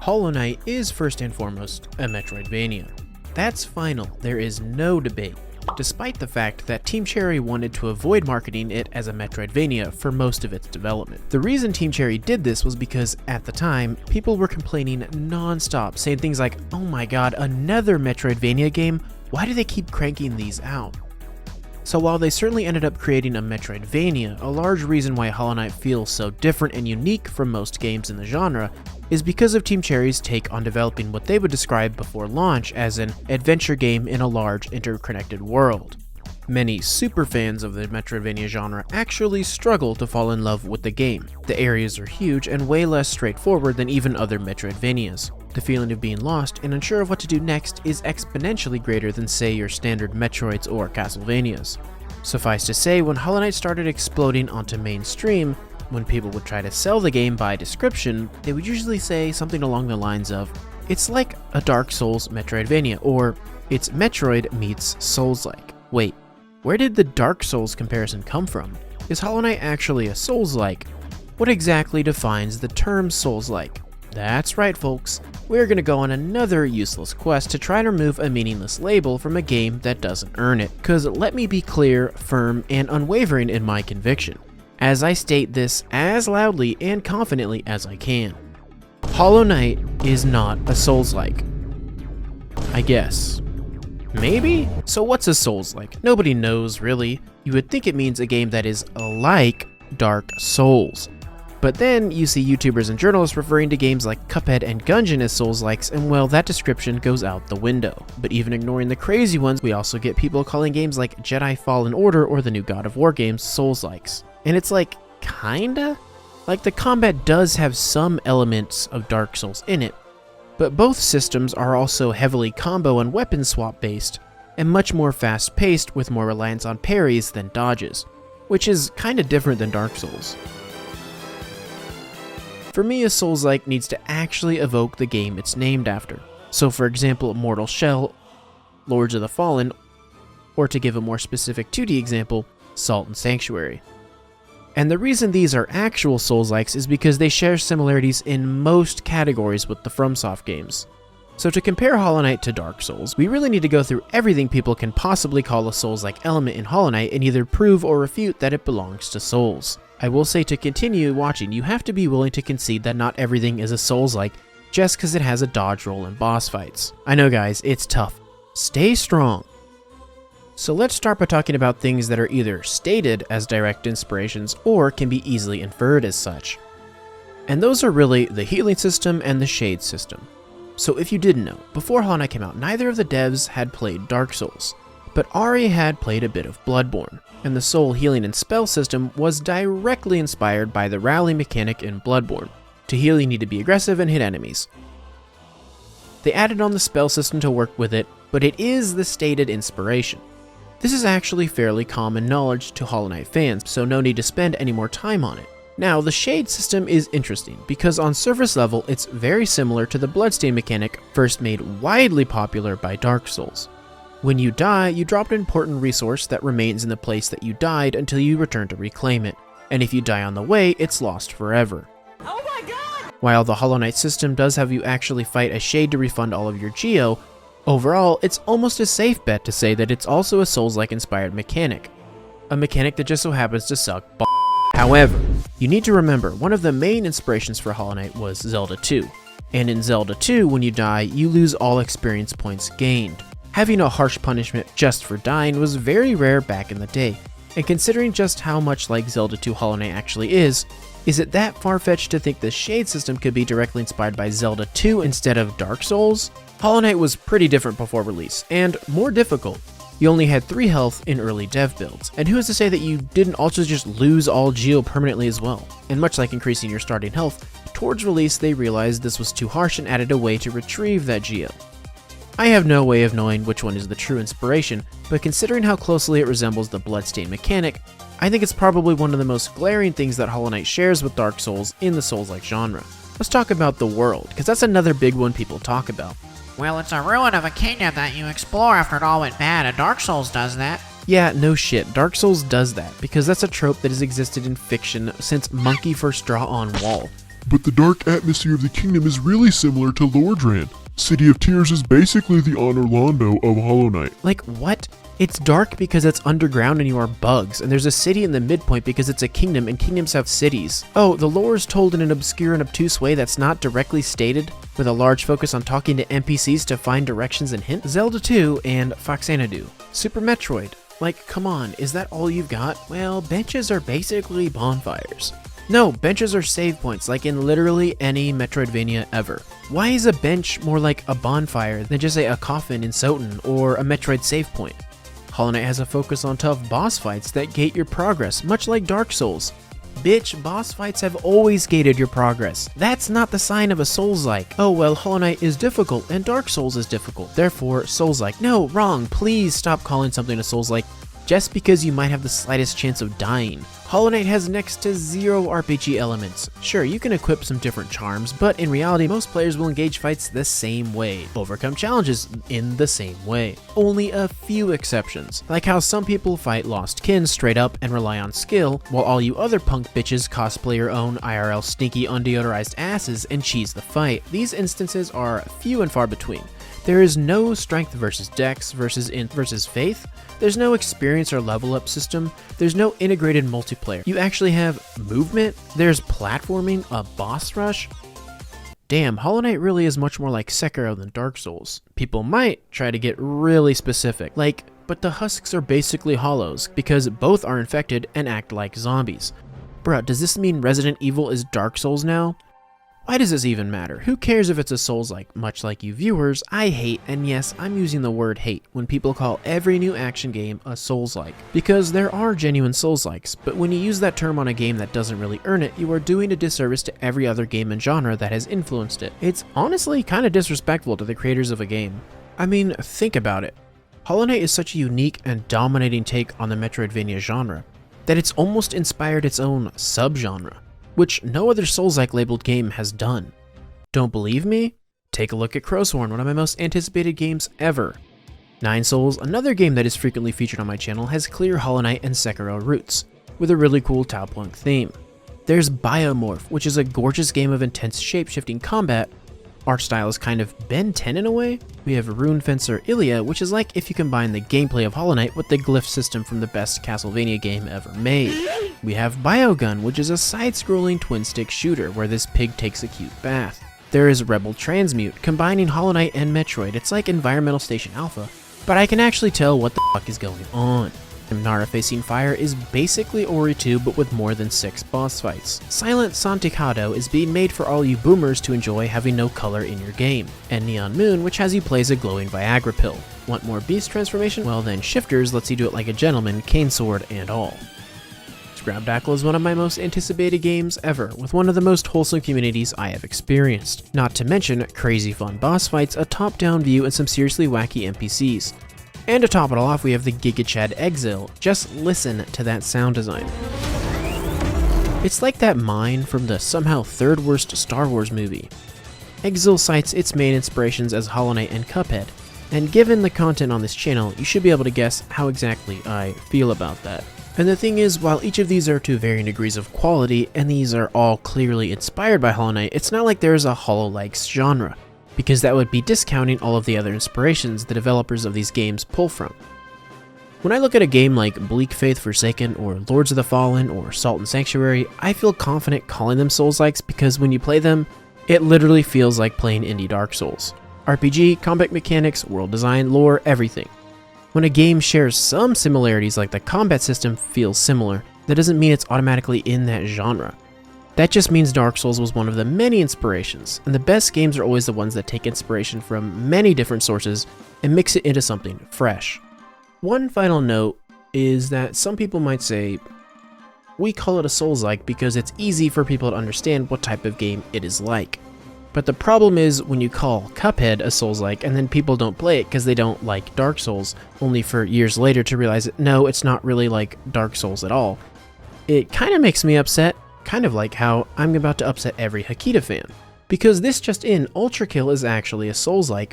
Hollow Knight is first and foremost a metroidvania. That's final, there is no debate, despite the fact that Team Cherry wanted to avoid marketing it as a metroidvania for most of its development. The reason Team Cherry did this was because, at the time, people were complaining non-stop, saying things like, "Oh my god, another metroidvania game? Why do they keep cranking these out?" So while they certainly ended up creating a metroidvania, a large reason why Hollow Knight feels so different and unique from most games in the genre is because of Team Cherry's take on developing what they would describe before launch as an adventure game in a large interconnected world. Many superfans of the metroidvania genre actually struggle to fall in love with the game. The areas are huge and way less straightforward than even other metroidvanias. The feeling of being lost and unsure of what to do next is exponentially greater than, say, your standard Metroids or Castlevanias. Suffice to say, when Hollow Knight started exploding onto mainstream, when people would try to sell the game by description, they would usually say something along the lines of, "It's like a Dark Souls Metroidvania," or "It's Metroid meets Soulslike." Wait, where did the Dark Souls comparison come from? Is Hollow Knight actually a Soulslike? What exactly defines the term Soulslike? That's right, folks. We're gonna go on another useless quest to try to remove a meaningless label from a game that doesn't earn it. Cause let me be clear, firm, and unwavering in my conviction, as I state this as loudly and confidently as I can. Hollow Knight is not a Soulslike. I guess. Maybe? So what's a Soulslike? Nobody knows, really. You would think it means a game that is like Dark Souls. But then you see YouTubers and journalists referring to games like Cuphead and Gungeon as Soulslikes, and well, that description goes out the window. But even ignoring the crazy ones, we also get people calling games like Jedi Fallen Order or the new God of War games Soulslikes. And it's like, kinda? Like, the combat does have some elements of Dark Souls in it, but both systems are also heavily combo and weapon swap based, and much more fast paced with more reliance on parries than dodges, which is kinda different than Dark Souls. For me, a Soulslike needs to actually evoke the game it's named after. So for example, Mortal Shell, Lords of the Fallen, or to give a more specific 2D example, Salt and Sanctuary. And the reason these are actual Soulslikes is because they share similarities in most categories with the FromSoft games. So to compare Hollow Knight to Dark Souls, we really need to go through everything people can possibly call a Souls-like element in Hollow Knight and either prove or refute that it belongs to Souls. I will say, to continue watching, you have to be willing to concede that not everything is a Souls-like just because it has a dodge roll in boss fights. I know guys, it's tough. Stay strong. So let's start by talking about things that are either stated as direct inspirations or can be easily inferred as such. And those are really the healing system and the shade system. So if you didn't know, before Hollow Knight came out, neither of the devs had played Dark Souls, but Ari had played a bit of Bloodborne, and the soul healing and spell system was directly inspired by the rally mechanic in Bloodborne. To heal, you need to be aggressive and hit enemies. They added on the spell system to work with it, but it is the stated inspiration. This is actually fairly common knowledge to Hollow Knight fans, so no need to spend any more time on it. Now, the shade system is interesting, because on surface level, it's very similar to the bloodstain mechanic first made widely popular by Dark Souls. When you die, you drop an important resource that remains in the place that you died until you return to reclaim it, and if you die on the way, it's lost forever. Oh my god! While the Hollow Knight system does have you actually fight a shade to refund all of your geo, overall, it's almost a safe bet to say that it's also a Souls-like inspired mechanic. A mechanic that just so happens to suck b***. However, you need to remember, one of the main inspirations for Hollow Knight was Zelda 2. And in Zelda 2, when you die, you lose all experience points gained. Having a harsh punishment just for dying was very rare back in the day, and considering just how much like Zelda 2 Hollow Knight actually is it that far-fetched to think the shade system could be directly inspired by Zelda 2 instead of Dark Souls? Hollow Knight was pretty different before release, and more difficult. You only had 3 health in early dev builds, and who is to say that you didn't also just lose all geo permanently as well? And much like increasing your starting health, towards release they realized this was too harsh and added a way to retrieve that geo. I have no way of knowing which one is the true inspiration, but considering how closely it resembles the bloodstain mechanic, I think it's probably one of the most glaring things that Hollow Knight shares with Dark Souls in the Souls-like genre. Let's talk about the world, because that's another big one people talk about. Well, it's a ruin of a kingdom that you explore after it all went bad, and Dark Souls does that. Yeah, no shit, Dark Souls does that, because that's a trope that has existed in fiction since Monkey First Draw on Wall. But the dark atmosphere of the kingdom is really similar to Lordran. City of Tears is basically the Orlando of Hollow Knight. Like, what? It's dark because it's underground and you are bugs, and there's a city in the midpoint because it's a kingdom, and kingdoms have cities. Oh, the lore is told in an obscure and obtuse way that's not directly stated, with a large focus on talking to NPCs to find directions and hints. Zelda 2 and Foxanadu. Super Metroid. Like, come on, is that all you've got? Well, benches are basically bonfires. No, benches are save points, like in literally any Metroidvania ever. Why is a bench more like a bonfire than just say a coffin in Soten or a Metroid save point? Hollow Knight has a focus on tough boss fights that gate your progress, much like Dark Souls. Bitch, boss fights have always gated your progress. That's not the sign of a Soulslike. Oh well, Hollow Knight is difficult and Dark Souls is difficult, therefore Soulslike. No, wrong, please stop calling something a Soulslike just because you might have the slightest chance of dying. Hollow Knight has next to zero RPG elements. Sure, you can equip some different charms, but in reality, most players will engage fights the same way, overcome challenges in the same way. Only a few exceptions, like how some people fight lost kin straight up and rely on skill, while all you other punk bitches cosplay your own IRL sneaky undeodorized asses and cheese the fight. These instances are few and far between. There is no strength versus dex versus int versus faith. There's no experience or level up system. There's no integrated multiplayer. You actually have movement. There's platforming, a boss rush. Damn, Hollow Knight really is much more like Sekiro than Dark Souls. People might try to get really specific, like, but the husks are basically hollows because both are infected and act like zombies. Bruh, does this mean Resident Evil is Dark Souls now? Why does this even matter? Who cares if it's a Souls-like? Much like you viewers, I hate, and yes, I'm using the word hate, when people call every new action game a Souls-like. Because there are genuine Souls-likes, but when you use that term on a game that doesn't really earn it, you are doing a disservice to every other game and genre that has influenced it. It's honestly kind of disrespectful to the creators of a game. I mean, think about it. Hollow Knight is such a unique and dominating take on the Metroidvania genre, that it's almost inspired its own subgenre, which no other Souls-like labeled game has done. Don't believe me? Take a look at Crowsworn, one of my most anticipated games ever. Nine Souls, another game that is frequently featured on my channel, has clear Hollow Knight and Sekiro roots, with a really cool Towplunk theme. There's Biomorph, which is a gorgeous game of intense shape-shifting combat. Art style is kind of Ben 10 in a way. We have Rune Fencer Ilia, which is like if you combine the gameplay of Hollow Knight with the glyph system from the best Castlevania game ever made. We have Biogun, which is a side-scrolling twin-stick shooter where this pig takes a cute bath. There is Rebel Transmute, combining Hollow Knight and Metroid. It's like Environmental Station Alpha, but I can actually tell what the fuck is going on. Nara Facing Fire is basically Ori 2 but with more than 6 boss fights. Silent Santikado is being made for all you boomers to enjoy having no color in your game. And Neon Moon, which has you play as a glowing Viagra pill. Want more beast transformation? Well then Shifters lets you do it like a gentleman, cane sword and all. Scrapdackle is one of my most anticipated games ever, with one of the most wholesome communities I have experienced. Not to mention crazy fun boss fights, a top-down view, and some seriously wacky NPCs. And to top it all off, we have the Giga Chad Exile. Just listen to that sound design. It's like that mine from the somehow third worst Star Wars movie. Exile cites its main inspirations as Hollow Knight and Cuphead, and given the content on this channel, you should be able to guess how exactly I feel about that. And the thing is, while each of these are to varying degrees of quality, and these are all clearly inspired by Hollow Knight, it's not like there's a Hollow-like genre, because that would be discounting all of the other inspirations the developers of these games pull from. When I look at a game like Bleak Faith Forsaken or Lords of the Fallen or Salt and Sanctuary, I feel confident calling them Souls-likes because when you play them, it literally feels like playing indie Dark Souls. RPG, combat mechanics, world design, lore, everything. When a game shares some similarities like the combat system feels similar, that doesn't mean it's automatically in that genre. That just means Dark Souls was one of the many inspirations, and the best games are always the ones that take inspiration from many different sources and mix it into something fresh. One final note is that some people might say, we call it a Souls-like because it's easy for people to understand what type of game it is like. But the problem is when you call Cuphead a Souls-like and then people don't play it because they don't like Dark Souls, only for years later to realize that no, it's not really like Dark Souls at all. It kind of makes me upset. Kind of like how I'm about to upset every Hakita fan. Because this just in, Ultrakill is actually a Souls-like,